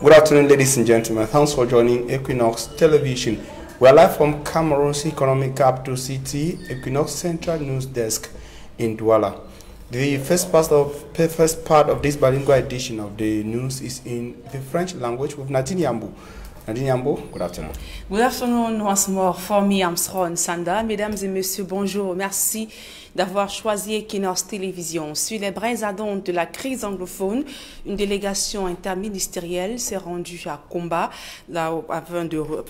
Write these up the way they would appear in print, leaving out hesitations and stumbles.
Good afternoon, ladies and gentlemen. Thanks for joining Equinox Television. We are live from Cameroon's economic capital city, Equinox Central News Desk in Douala. The first part of this bilingual edition of the news is in the French language with Nadine Yambou. Nadine Yambou, good afternoon. Good afternoon once more for me, Armstrong Sanda. Mesdames et messieurs, bonjour. Merci d'avoir choisi Equinox Télévision. Sur les braises ardentes de la crise anglophone, une délégation interministérielle s'est rendue à Kumba afin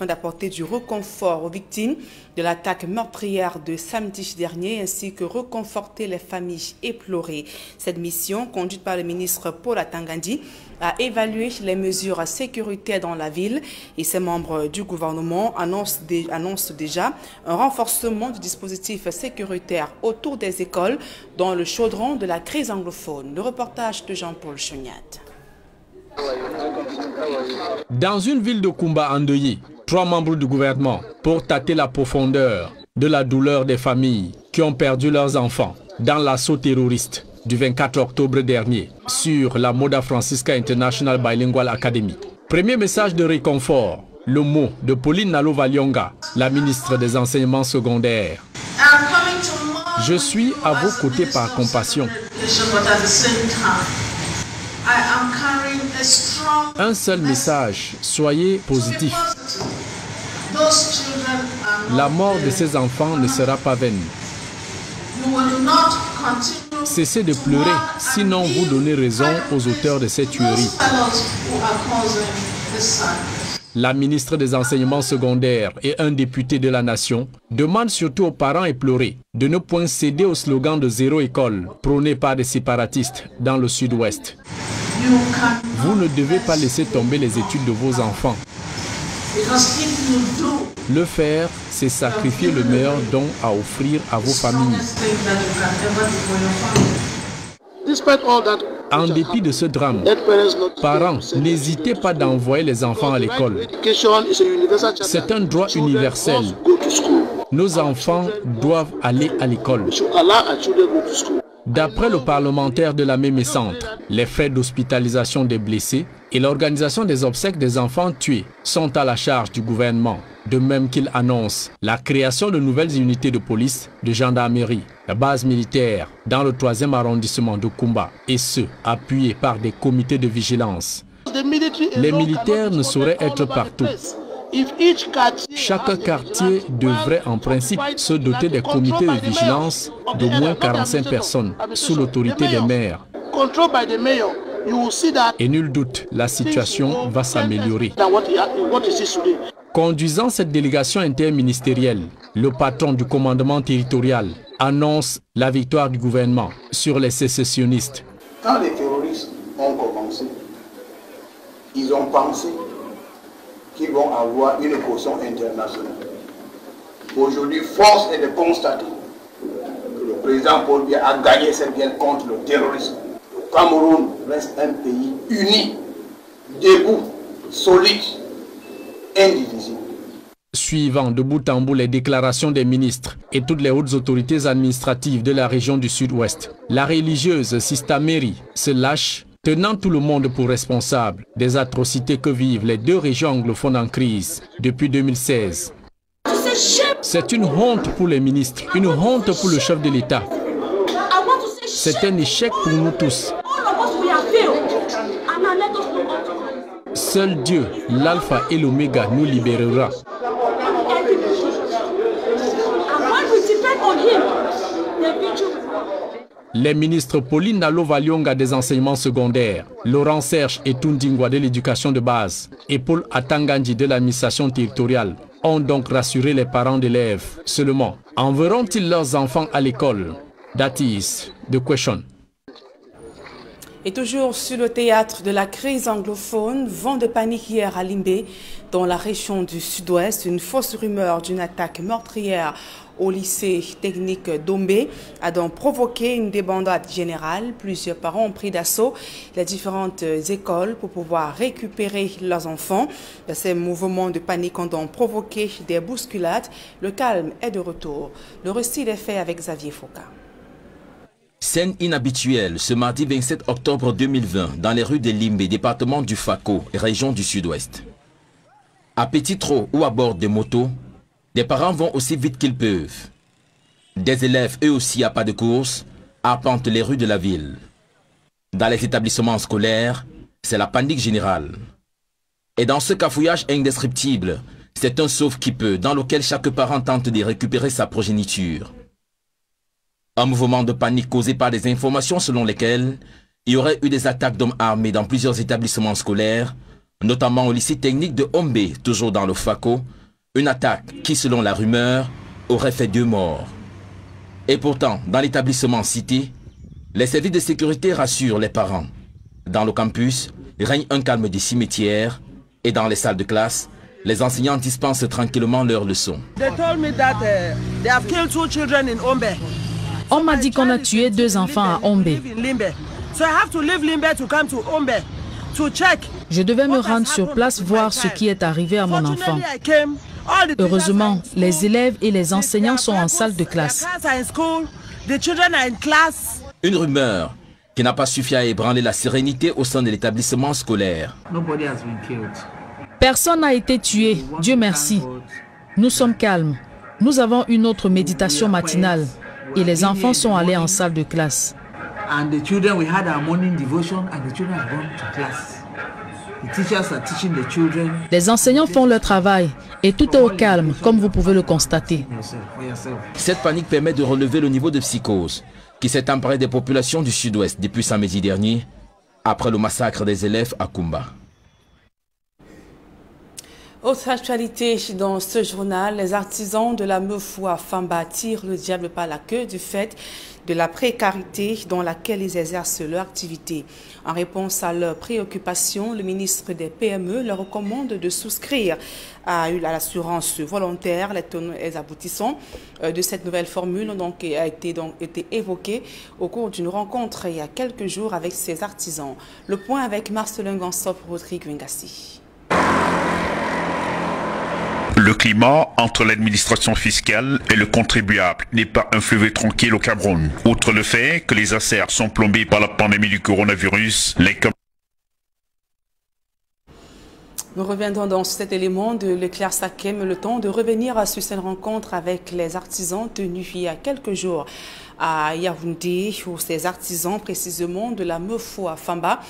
d'apporter du réconfort aux victimes de l'attaque meurtrière de samedi dernier ainsi que reconforter les familles éplorées. Cette mission, conduite par le ministre Paul Atangandi, a évalué les mesures sécuritaires dans la ville et ses membres du gouvernement annoncent déjà un renforcement du dispositif sécuritaire autour des écoles dans le chaudron de la crise anglophone. Le reportage de Jean-Paul Choniat. Dans une ville de Kumba endeuillée, 3 membres du gouvernement pour tâter la profondeur de la douleur des familles qui ont perdu leurs enfants dans l'assaut terroriste du 24 octobre dernier sur la Moda Francisca International Bilingual Academy. Premier message de réconfort, le mot de Pauline Nalo-Valyonga, la ministre des Enseignements secondaires. Je suis à vos côtés par compassion. Un seul message, soyez positifs. La mort de ces enfants ne sera pas vaine. Cessez de pleurer, sinon vous donnez raison aux auteurs de ces tueries. La ministre des Enseignements secondaires et un député de la nation demandent surtout aux parents éplorés de ne point céder au slogan de zéro école prôné par des séparatistes dans le sud-ouest. Vous ne devez pas laisser tomber les études de vos enfants. Le faire, c'est sacrifier le meilleur don à offrir à vos familles. En dépit de ce drame, parents, n'hésitez pas d'envoyer les enfants à l'école. C'est un droit universel. Nos enfants doivent aller à l'école. D'après le parlementaire de la Mémé Centre, les frais d'hospitalisation des blessés et l'organisation des obsèques des enfants tués sont à la charge du gouvernement. De même qu'il annonce la création de nouvelles unités de police, de gendarmerie, de bases militaires dans le 3e arrondissement de Kumba, et ce, appuyés par des comités de vigilance. Les militaires ne sauraient être partout. Chaque quartier devrait en principe se doter des comités de vigilance d'au moins 45 personnes sous l'autorité des maires. Et nul doute, la situation va s'améliorer. Conduisant cette délégation interministérielle, le patron du commandement territorial annonce la victoire du gouvernement sur les sécessionnistes. Quand les terroristes ont commencé, ils ont pensé qu'ils vont avoir une caution internationale. Aujourd'hui, force est de constater que le président Paul Biya a gagné cette guerre contre le terrorisme. Le Cameroun reste un pays uni, debout, solide, indivisible. Suivant de bout en bout les déclarations des ministres et toutes les hautes autorités administratives de la région du Sud-Ouest, la religieuse Sista Mary se lâche, tenant tout le monde pour responsable des atrocités que vivent les 2 régions anglophones en crise depuis 2016. C'est une honte pour les ministres, une honte pour le chef de l'État. C'est un échec pour nous tous. Seul Dieu, l'alpha et l'oméga, nous libérera. Les ministres Pauline Nalo-Valyonga des enseignements secondaires, Laurent Serge et Tundingwa de l'éducation de base et Paul Atangandi de l'administration territoriale ont donc rassuré les parents d'élèves. Seulement, enverront-ils leurs enfants à l'école? That is the question. Et toujours sur le théâtre de la crise anglophone, vent de panique hier à Limbé, dans la région du sud-ouest, une fausse rumeur d'une attaque meurtrière au lycée technique d'Ombé a donc provoqué une débandade générale. Plusieurs parents ont pris d'assaut les différentes écoles pour pouvoir récupérer leurs enfants. Ces mouvements de panique ont donc provoqué des bousculades. Le calme est de retour. Le récit est fait avec Xavier Foucault. Scène inhabituelle ce mardi 27 octobre 2020 dans les rues de Limbe, département du Fako, région du Sud-Ouest. À petit trot ou à bord de motos, des parents vont aussi vite qu'ils peuvent. Des élèves, eux aussi à pas de course, arpentent les rues de la ville. Dans les établissements scolaires, c'est la panique générale. Et dans ce cafouillage indescriptible, c'est un sauve-qui-peut dans lequel chaque parent tente de récupérer sa progéniture. Un mouvement de panique causé par des informations selon lesquelles il y aurait eu des attaques d'hommes armés dans plusieurs établissements scolaires, notamment au lycée technique de Hombe, toujours dans le Fako, une attaque qui, selon la rumeur, aurait fait 2 morts. Et pourtant, dans l'établissement cité, les services de sécurité rassurent les parents. Dans le campus, règne un calme des cimetières et dans les salles de classe, les enseignants dispensent tranquillement leurs leçons. On m'a dit qu'on a tué 2 enfants à Hombe. Je devais me rendre sur place voir ce qui est arrivé à mon enfant. Heureusement, les élèves et les enseignants sont en salle de classe. Une rumeur qui n'a pas suffi à ébranler la sérénité au sein de l'établissement scolaire. Personne n'a été tué, Dieu merci. Nous sommes calmes. Nous avons une autre méditation matinale et les enfants sont allés en salle de classe. Les enseignants font leur travail et tout est au calme, comme vous pouvez le constater. Cette panique permet de relever le niveau de psychose qui s'est emparé des populations du Sud-Ouest depuis samedi dernier, après le massacre des élèves à Kumba. Autre actualité dans ce journal, les artisans de la Meufou à Famba tirent le diable par la queue du fait de la précarité dans laquelle ils exercent leur activité. En réponse à leurs préoccupations, le ministre des PME leur recommande de souscrire à l'assurance volontaire. Les aboutissants de cette nouvelle formule a été évoquée au cours d'une rencontre il y a quelques jours avec ces artisans. Le point avec Marcelin Gansop, Rodrigue Wengassi. Le climat entre l'administration fiscale et le contribuable n'est pas un fleuve tranquille au Cameroun. Outre le fait que les affaires sont plombées par la pandémie du coronavirus, Nous reviendrons dans cet élément de Leclerc Sakem, le temps de revenir sur cette rencontre avec les artisans tenus il y a quelques jours à Yaoundé, où ces artisans, précisément de la Meufou à Famba,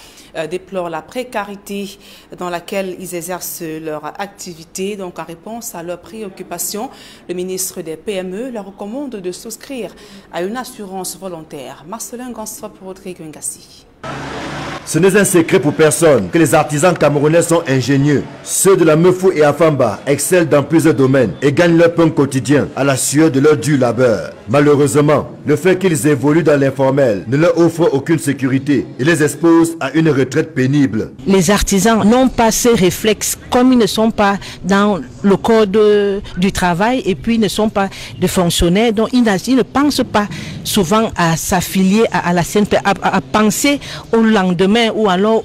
déplorent la précarité dans laquelle ils exercent leur activité. Donc, en réponse à leurs préoccupations, le ministre des PME leur recommande de souscrire à une assurance volontaire. Marcelin Gansop pour Rodrigue Wengassi. Ce n'est un secret pour personne que les artisans camerounais sont ingénieux. Ceux de la Meufou et Afamba excellent dans plusieurs domaines et gagnent leur pain quotidien à la sueur de leur dur labeur. Malheureusement, le fait qu'ils évoluent dans l'informel ne leur offre aucune sécurité et les expose à une retraite pénible. Les artisans n'ont pas ces réflexes, comme ils ne sont pas dans le code du travail et puis ne sont pas des fonctionnaires, donc ils ne pensent pas souvent à s'affilier à la CNP, à penser au lendemain ou alors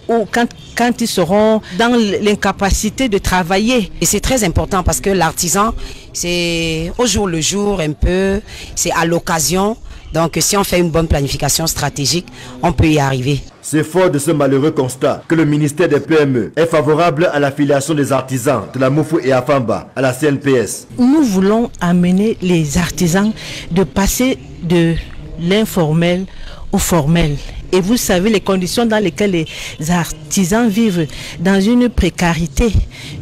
quand ils seront dans l'incapacité de travailler. Et c'est très important parce que l'artisan, c'est au jour le jour un peu, c'est à l'occasion. Donc si on fait une bonne planification stratégique, on peut y arriver. C'est fort de ce malheureux constat que le ministère des PME est favorable à l'affiliation des artisans de la Meufou et Afamba à la CNPS. Nous voulons amener les artisans de passer de l'informel au formel. Et vous savez les conditions dans lesquelles les artisans vivent, dans une précarité.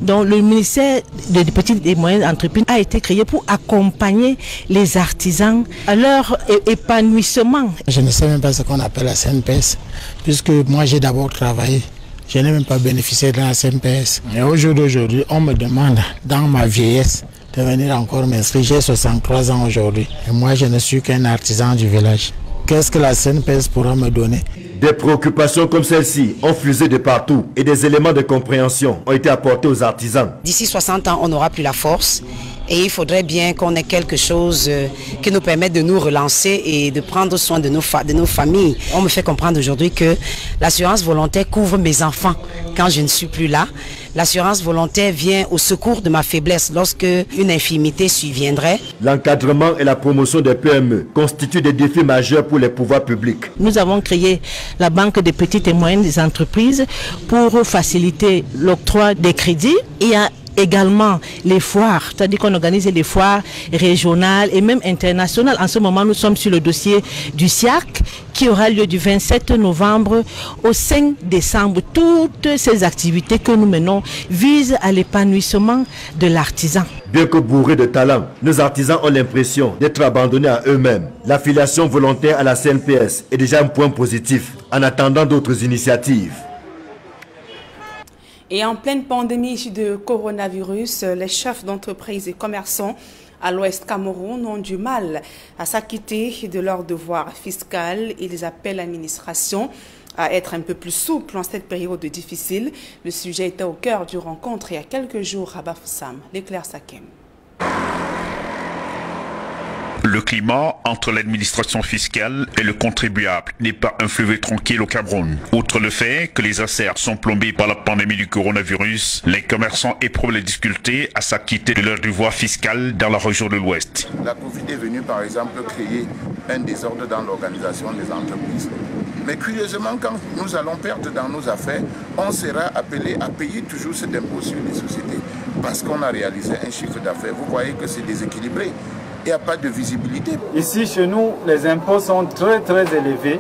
Donc le ministère des petites et moyennes entreprises a été créé pour accompagner les artisans à leur épanouissement. Je ne sais même pas ce qu'on appelle la CNPS, puisque moi j'ai d'abord travaillé. Je n'ai même pas bénéficié de la CNPS. Et au jour d'aujourd'hui, on me demande, dans ma vieillesse, de venir encore m'inscrire. J'ai 63 ans aujourd'hui. Et moi, je ne suis qu'un artisan du village. Qu'est-ce que la CNPS pourra me donner? Des préoccupations comme celle-ci ont fusé de partout et des éléments de compréhension ont été apportés aux artisans. D'ici 60 ans, on n'aura plus la force Et il faudrait bien qu'on ait quelque chose qui nous permette de nous relancer et de prendre soin de nos familles. On me fait comprendre aujourd'hui que l'assurance volontaire couvre mes enfants quand je ne suis plus là. L'assurance volontaire vient au secours de ma faiblesse lorsque une infirmité surviendrait. L'encadrement et la promotion des PME constituent des défis majeurs pour les pouvoirs publics. Nous avons créé la Banque des petites et moyennes entreprises pour faciliter l'octroi des crédits. Il y a également les foires, c'est-à-dire qu'on organise des foires régionales et même internationales. En ce moment, nous sommes sur le dossier du SIAC qui aura lieu du 27 novembre au 5 décembre. Toutes ces activités que nous menons visent à l'épanouissement de l'artisan. Bien que bourrés de talent, nos artisans ont l'impression d'être abandonnés à eux-mêmes. L'affiliation volontaire à la CNPS est déjà un point positif en attendant d'autres initiatives. Et en pleine pandémie de coronavirus, les chefs d'entreprise et commerçants à l'Ouest Cameroun ont du mal à s'acquitter de leurs devoirs fiscaux. Ils appellent l'administration à être un peu plus souple en cette période difficile. Le sujet était au cœur du rencontre il y a quelques jours à Bafoussam. L'éclair Sakem. Le climat entre l'administration fiscale et le contribuable n'est pas un fleuve tranquille au Cameroun. Outre le fait que les affaires sont plombées par la pandémie du coronavirus, les commerçants éprouvent les difficultés à s'acquitter de leurs devoirs fiscaux dans la région de l'Ouest. La Covid est venue par exemple créer un désordre dans l'organisation des entreprises. Mais curieusement, quand nous allons perdre dans nos affaires, on sera appelé à payer toujours cet impôt sur les sociétés. Parce qu'on a réalisé un chiffre d'affaires. Vous voyez que c'est déséquilibré. Il n'y a pas de visibilité. Ici, chez nous, les impôts sont très élevés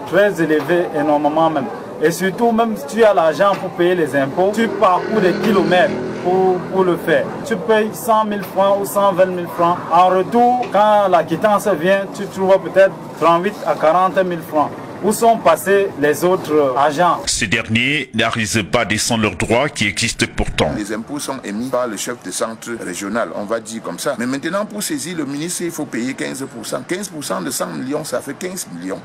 énormément même. Et surtout, même si tu as l'argent pour payer les impôts, tu parcours des kilomètres pour le faire. Tu payes 100 000 francs ou 120 000 francs. En retour, quand la quittance vient, tu trouves peut-être 38 à 40 000 francs. Où sont passés les autres agents? Ces derniers n'arrivent pas à descendre leurs droits qui existent pourtant. Les impôts sont émis par le chef de centre régional, on va dire comme ça. Mais maintenant, pour saisir le ministre, il faut payer 15%. 15% de 100 millions, ça fait 15 millions.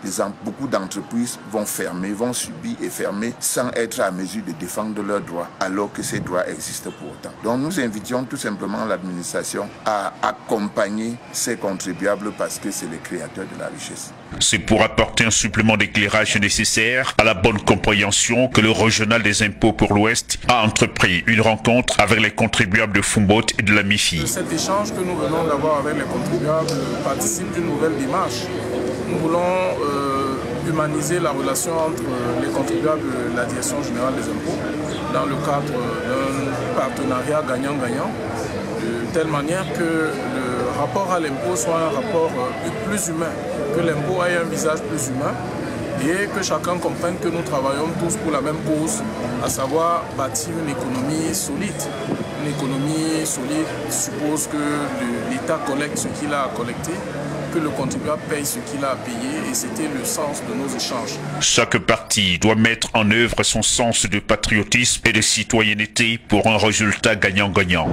Beaucoup d'entreprises vont fermer, vont subir et fermer sans être à mesure de défendre leurs droits, alors que ces droits existent pourtant. Donc nous invitions tout simplement l'administration à accompagner ces contribuables parce que c'est les créateurs de la richesse. C'est pour apporter un supplément d'éclairage nécessaire à la bonne compréhension que le régional des impôts pour l'Ouest a entrepris une rencontre avec les contribuables de Fumbot et de la MIFI. Cet échange que nous venons d'avoir avec les contribuables participe d'une nouvelle démarche. Nous voulons humaniser la relation entre les contribuables et la Direction générale des impôts dans le cadre d'un partenariat gagnant-gagnant, de telle manière que le rapport à l'impôt soit un rapport plus humain, que l'impôt ait un visage plus humain et que chacun comprenne que nous travaillons tous pour la même cause, à savoir bâtir une économie solide. Une économie solide suppose que l'État collecte ce qu'il a à collecter, que le contribuable paye ce qu'il a à payer, et c'était le sens de nos échanges. Chaque parti doit mettre en œuvre son sens de patriotisme et de citoyenneté pour un résultat gagnant-gagnant.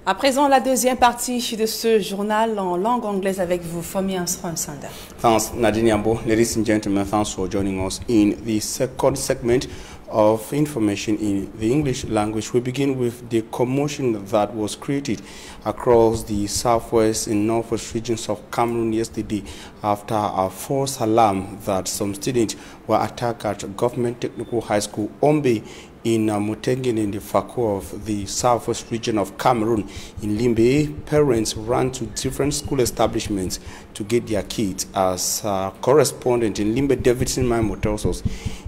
À présent, la deuxième partie de ce journal en langue anglaise avec vous, Fomi Ansron-Sanda. Thanks, Nadine Yambo. Ladies and gentlemen, thanks for joining us in the second segment of information in the English language. We begin with the commotion that was created across the southwest and northwest regions of Cameroon yesterday after a false alarm that some students were attacked at Government Technical High School, Ombe, in Mutengen in the Fako of the southwest region of Cameroon. In Limbe, parents ran to different school establishments to get their kids, as correspondent in Limbe, Davidson Maimo, tells us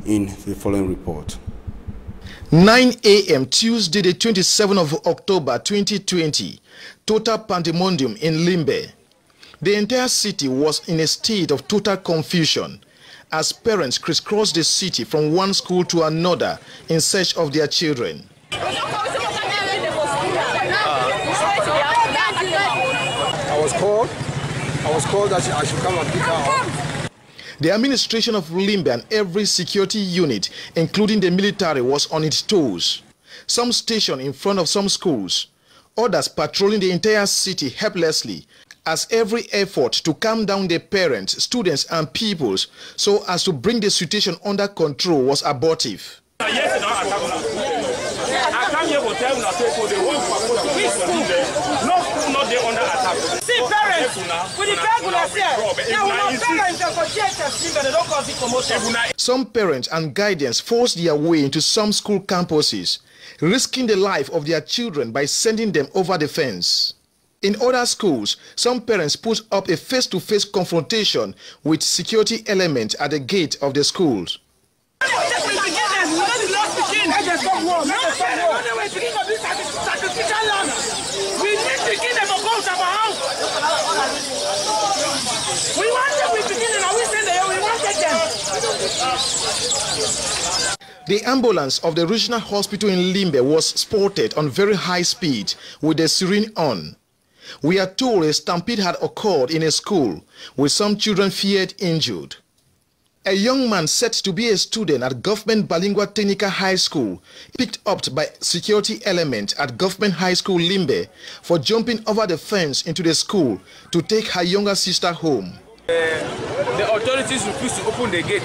in the following report. 9 a.m. Tuesday, the 27th of October 2020, total pandemonium in Limbe. The entire city was in a state of total confusion as parents crisscrossed the city from one school to another in search of their children. I was called that I should come and pick her up. The administration of Limbe and every security unit, including the military, was on its toes. Some stationed in front of some schools, others patrolling the entire city helplessly, as every effort to calm down the parents, students and pupils so as to bring the situation under control was abortive. this school. No school not there under attack. See parents, with the bag on us here. Now parents for GHS, they don't cause it commotion. Some parents and guardians force their way into some school campuses, risking the life of their children by sending them over the fence. In other schools, some parents put up a face-to-face confrontation with security elements at the gate of the schools. The ambulance of the regional hospital in Limbe was spotted on very high speed with the siren on. We are told a stampede had occurred in a school with some children feared injured. A young man said to be a student at Government Balingua Technical High School picked up by security elements at Government High School Limbe for jumping over the fence into the school to take her younger sister home. The authorities refused to open the gate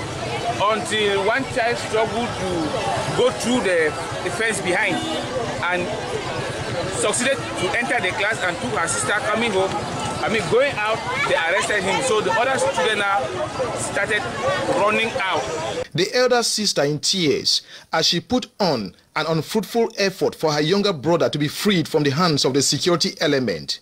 until one child struggled to go through the fence behind and succeeded to enter the class and took her sister coming home. Going out, they arrested him. So the other student now started running out. The elder sister in tears as she put on an unfruitful effort for her younger brother to be freed from the hands of the security element.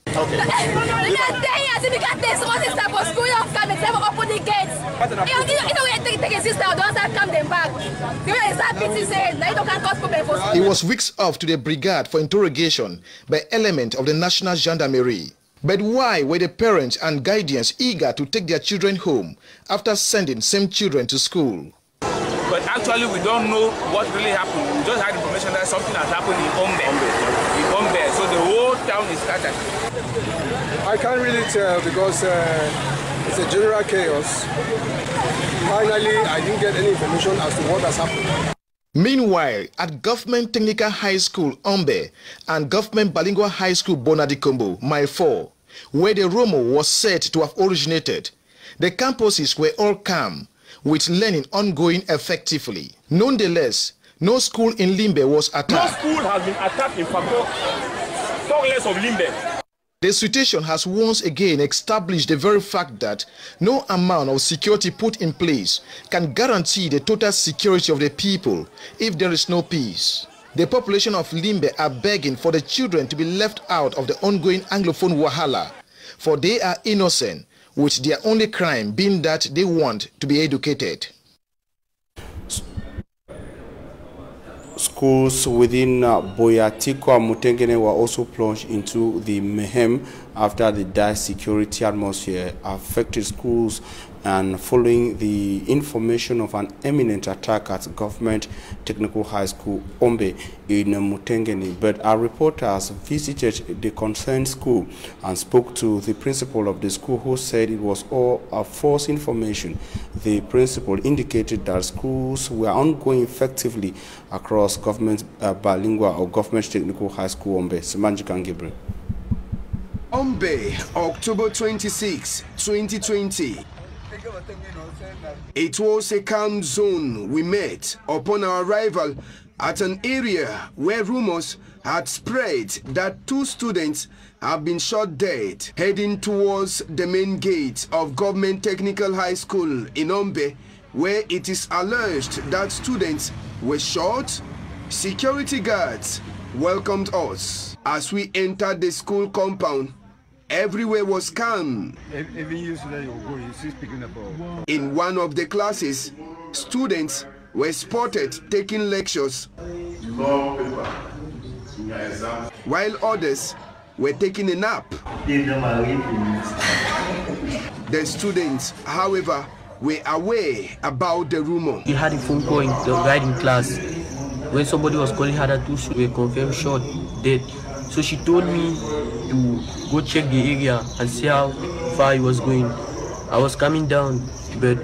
He was whisked off to the brigade for interrogation by element of the National Gendarmerie. But why were the parents and guardians eager to take their children home after sending same children to school? But actually we don't know what really happened. We just had information that something has happened in Ombe. So the whole town is scattered. I can't really tell because it's a general chaos. Finally, I didn't get any information as to what has happened. Meanwhile, at Government Technical High School Ombe and Government Balingua High School Bonadikombo, Mile 4, where the rumor was said to have originated, the campuses were all calm, with learning ongoing effectively. Nonetheless, no school in Limbe was attacked. No school has been attacked in Fako, talk less of Limbe. The situation has once again established the very fact that no amount of security put in place can guarantee the total security of the people if there is no peace. The population of Limbe are begging for the children to be left out of the ongoing Anglophone Wahala, for they are innocent, with their only crime being that they want to be educated. Schools within Boyatikwa Mutengene were also plunged into the mayhem after the dire security atmosphere affected schools and following the information of an imminent attack at Government Technical High School Ombe in Mutengene. But our reporters visited the concerned school and spoke to the principal of the school, who said it was all a false information. The principal indicated that schools were ongoing effectively across Government Balingua or Government Technical High School Ombe. Semanjikan Gabriel. Ombe, October 26, 2020. It was a calm zone we met upon our arrival at an area where rumors had spread that 2 students have been shot dead heading towards the main gate of Government Technical High School in Ombe, where it is alleged that students were shot. Security guards welcomed us as we entered the school compound. Everywhere was calm. In one of the classes, students were spotted taking lectures, while others were taking a nap. The students, however, were aware about the rumor. We had a phone call in the guiding class when somebody was calling her that 2 were confirmed shot, dead. So she told me to go check the area and see how far it was going. I was coming down, but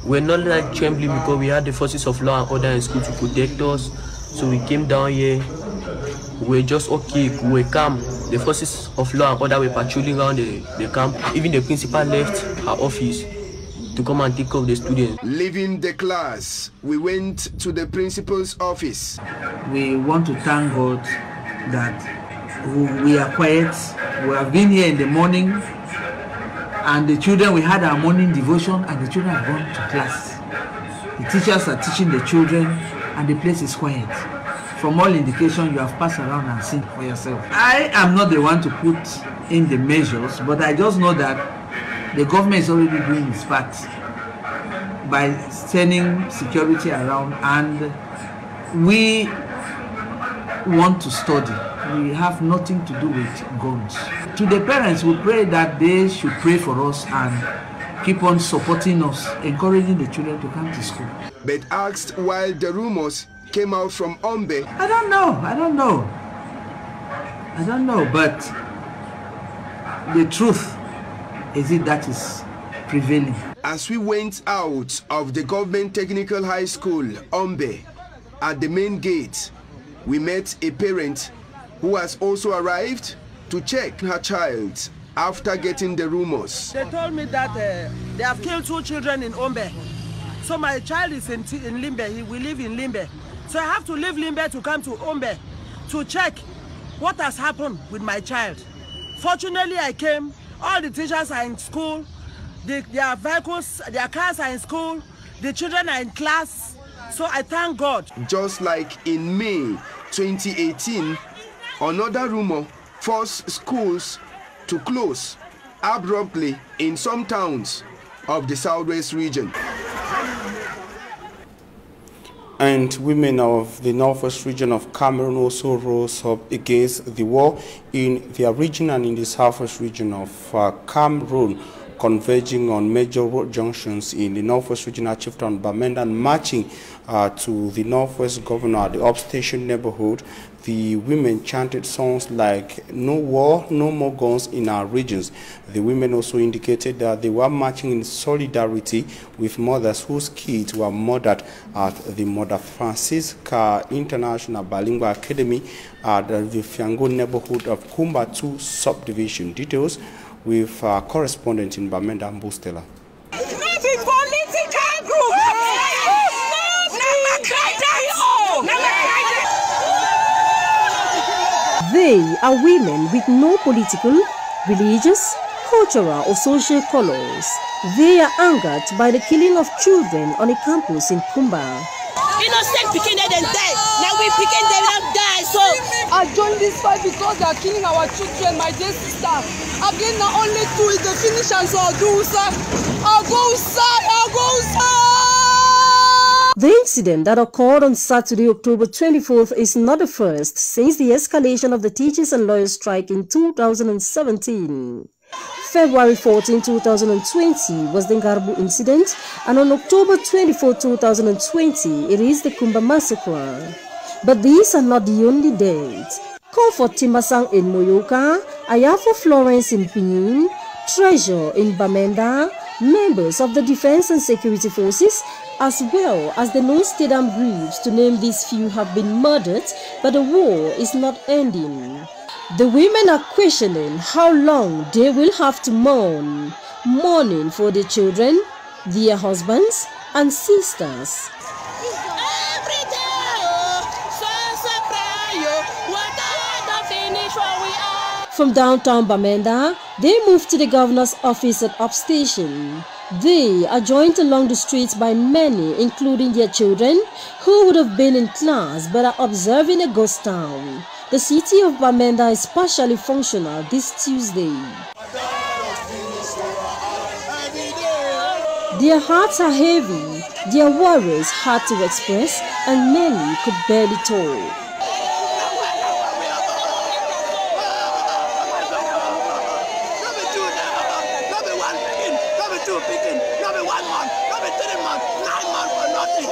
we're not like trembling because we had the forces of law and order in school to protect us. So we came down here. We were just okay, we were calm. The forces of law and order were patrolling around the camp. Even the principal left her office to come and take care of the students. Leaving the class, we went to the principal's office. We want to thank God that we are quiet. We have been here in the morning, and the children, we had our morning devotion, and the children have gone to class. The teachers are teaching the children, and the place is quiet. From all indication, you have passed around and seen for yourself. I am not the one to put in the measures, but I just know that the government is already doing its part by sending security around, and we want to study. We have nothing to do with guns. To the parents, we pray that they should pray for us and keep on supporting us, encouraging the children to come to school. But asked why the rumors came out from Ombe. I don't know, but the truth is it that is prevailing. As we went out of the Government Technical High School, Ombe, at the main gate, we met a parent who has also arrived to check her child after getting the rumors. They told me that they have killed 2 children in Ombe. So my child is in Limbe. We live in Limbe. So I have to leave Limbe to come to Ombe to check what has happened with my child. Fortunately, I came. All the teachers are in school. Their vehicles, their cars are in school. The children are in class. So I thank God. Just like in May 2018, another rumor forced schools to close abruptly in some towns of the southwest region. And women of the northwest region of Cameroon also rose up against the war in their region and in the southwest region of Cameroon, converging on major road junctions in the northwest regional chieftain Bamenda and marching to the northwest governor at the upstation neighborhood. The women chanted songs like "No war, no more guns in our regions." The women also indicated that they were marching in solidarity with mothers whose kids were murdered at the Mother Francisca International Bilingual Academy at the Fiango neighborhood of Kumba 2 subdivision. Details with our correspondent in Bamenda, Mbustela. They are women with no political, religious, cultural or social colors. They are angered by the killing of children on a campus in Kumba. Innocent picking they die. Now we picking they don't die. So I joined this fight because they are killing our children, my dear sister. Again, not only 2 is the finish, and so I'll go outside. The incident that occurred on Saturday, October 24th is not the first since the escalation of the teachers and lawyers strike in 2017. February 14, 2020 was the Ngarbu incident, and on October 24, 2020 it is the Kumba massacre. But these are not the only dates. Comfort Timasang in Moyoka, Ayafo Florence in Pinyin, Treasure in Bamenda, members of the Defense and Security Forces, as well as the non-state armed groups, to name these few, have been murdered, but the war is not ending. The women are questioning how long they will have to mourning for their children, their husbands, and sisters. From downtown Bamenda, they moved to the governor's office at Upstation. They are joined along the streets by many, including their children, who would have been in class but are observing a ghost town. The city of Bamenda is partially functional this Tuesday. Their hearts are heavy, their worries hard to express, and many could barely talk.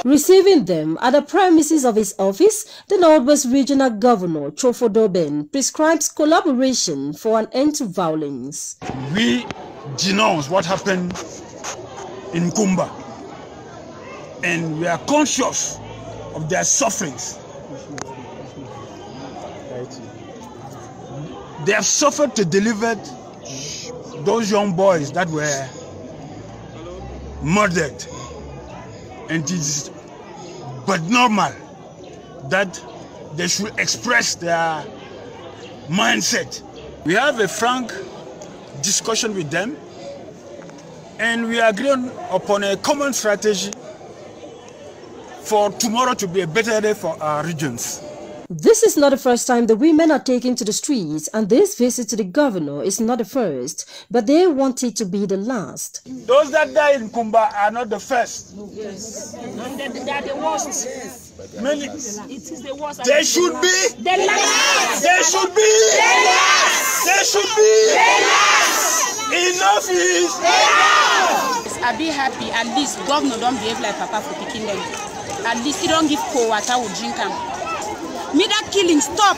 Receiving them at the premises of his office, the Northwest Regional Governor, Chofo Doben, prescribes collaboration for an end to violence. We denounce what happened in Kumba, and we are conscious of their sufferings. They have suffered to deliver those young boys that were murdered, and it is but normal that they should express their mindset. We have a frank discussion with them, and we agree upon a common strategy for tomorrow to be a better day for our regions. This is not the first time the women are taken to the streets, and this visit to the governor is not the first, but they want it to be the last. Those that die in Kumba are not the first. Yes. They are the worst. Many. It is the worst. They should be the last. They should be the last. They should be the last. Enough is enough. I be happy at least governor don't behave like Papa for picking them. At least he don't give cold water or drink them. Me that killing stop,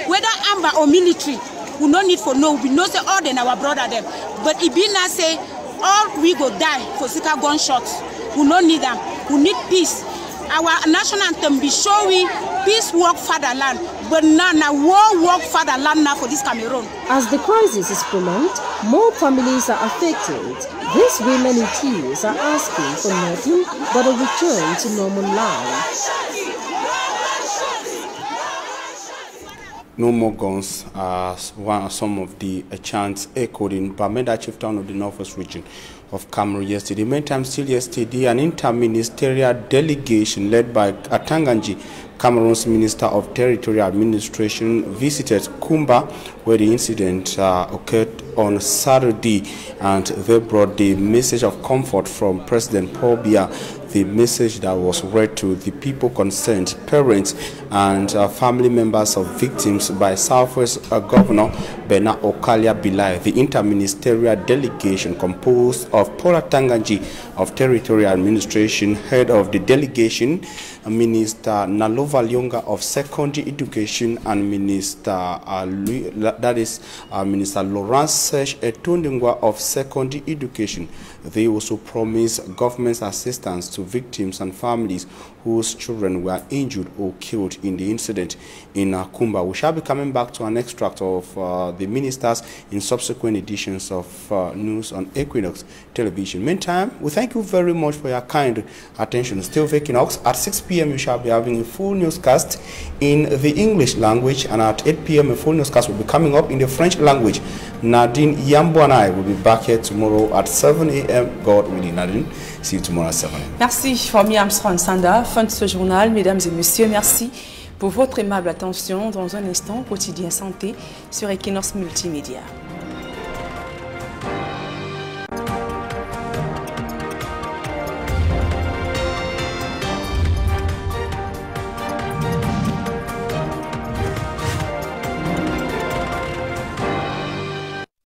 whether Amber or military, we no need for no. We know say all them our brother them, but it be not say all we go die for Sika gunshots. We no need them. We need peace. Our national anthem be showing peace work fatherland, but now war work fatherland now for this Cameroon. As the crisis is prolonged, more families are affected. These women in tears are asking for nothing but a return to normal life. No more guns are some of the chants echoed in Bamenda Chieftown of the Northwest region of Cameroon yesterday. Meantime, still yesterday, an interministerial delegation led by Atanganji, Cameroon's Minister of Territorial Administration, visited Kumba, where the incident occurred on Saturday, and they brought the message of comfort from President Paul Biya, the message that was read to the people concerned, parents and family members of victims by Southwest Governor Bernard Okalia Bilai. The interministerial delegation composed of Paul Atanganji of Territorial Administration, head of the delegation, Minister Nalova Lyonga of Secondary Education, and Minister Minister Laurence Etondingwa of Secondary Education. They also promised government assistance to victims and families whose children were injured or killed in the incident in Kumba. We shall be coming back to an extract of the ministers in subsequent editions of news on Equinox Television. Meantime, we thank you very much for your kind attention. Still with Equinox, at 6 p.m. you shall be having a full newscast in the English language, and at 8 p.m. a full newscast will be coming up in the French language. Nadine Yambo and I will be back here tomorrow at 7 a.m. God willing. Nadine, see you tomorrow at 7 a.m. Merci, Formi Armstrong Sanda. Fin de ce journal, mesdames et messieurs, merci pour votre aimable attention. Dans un instant, quotidien santé sur Equinox Multimédia.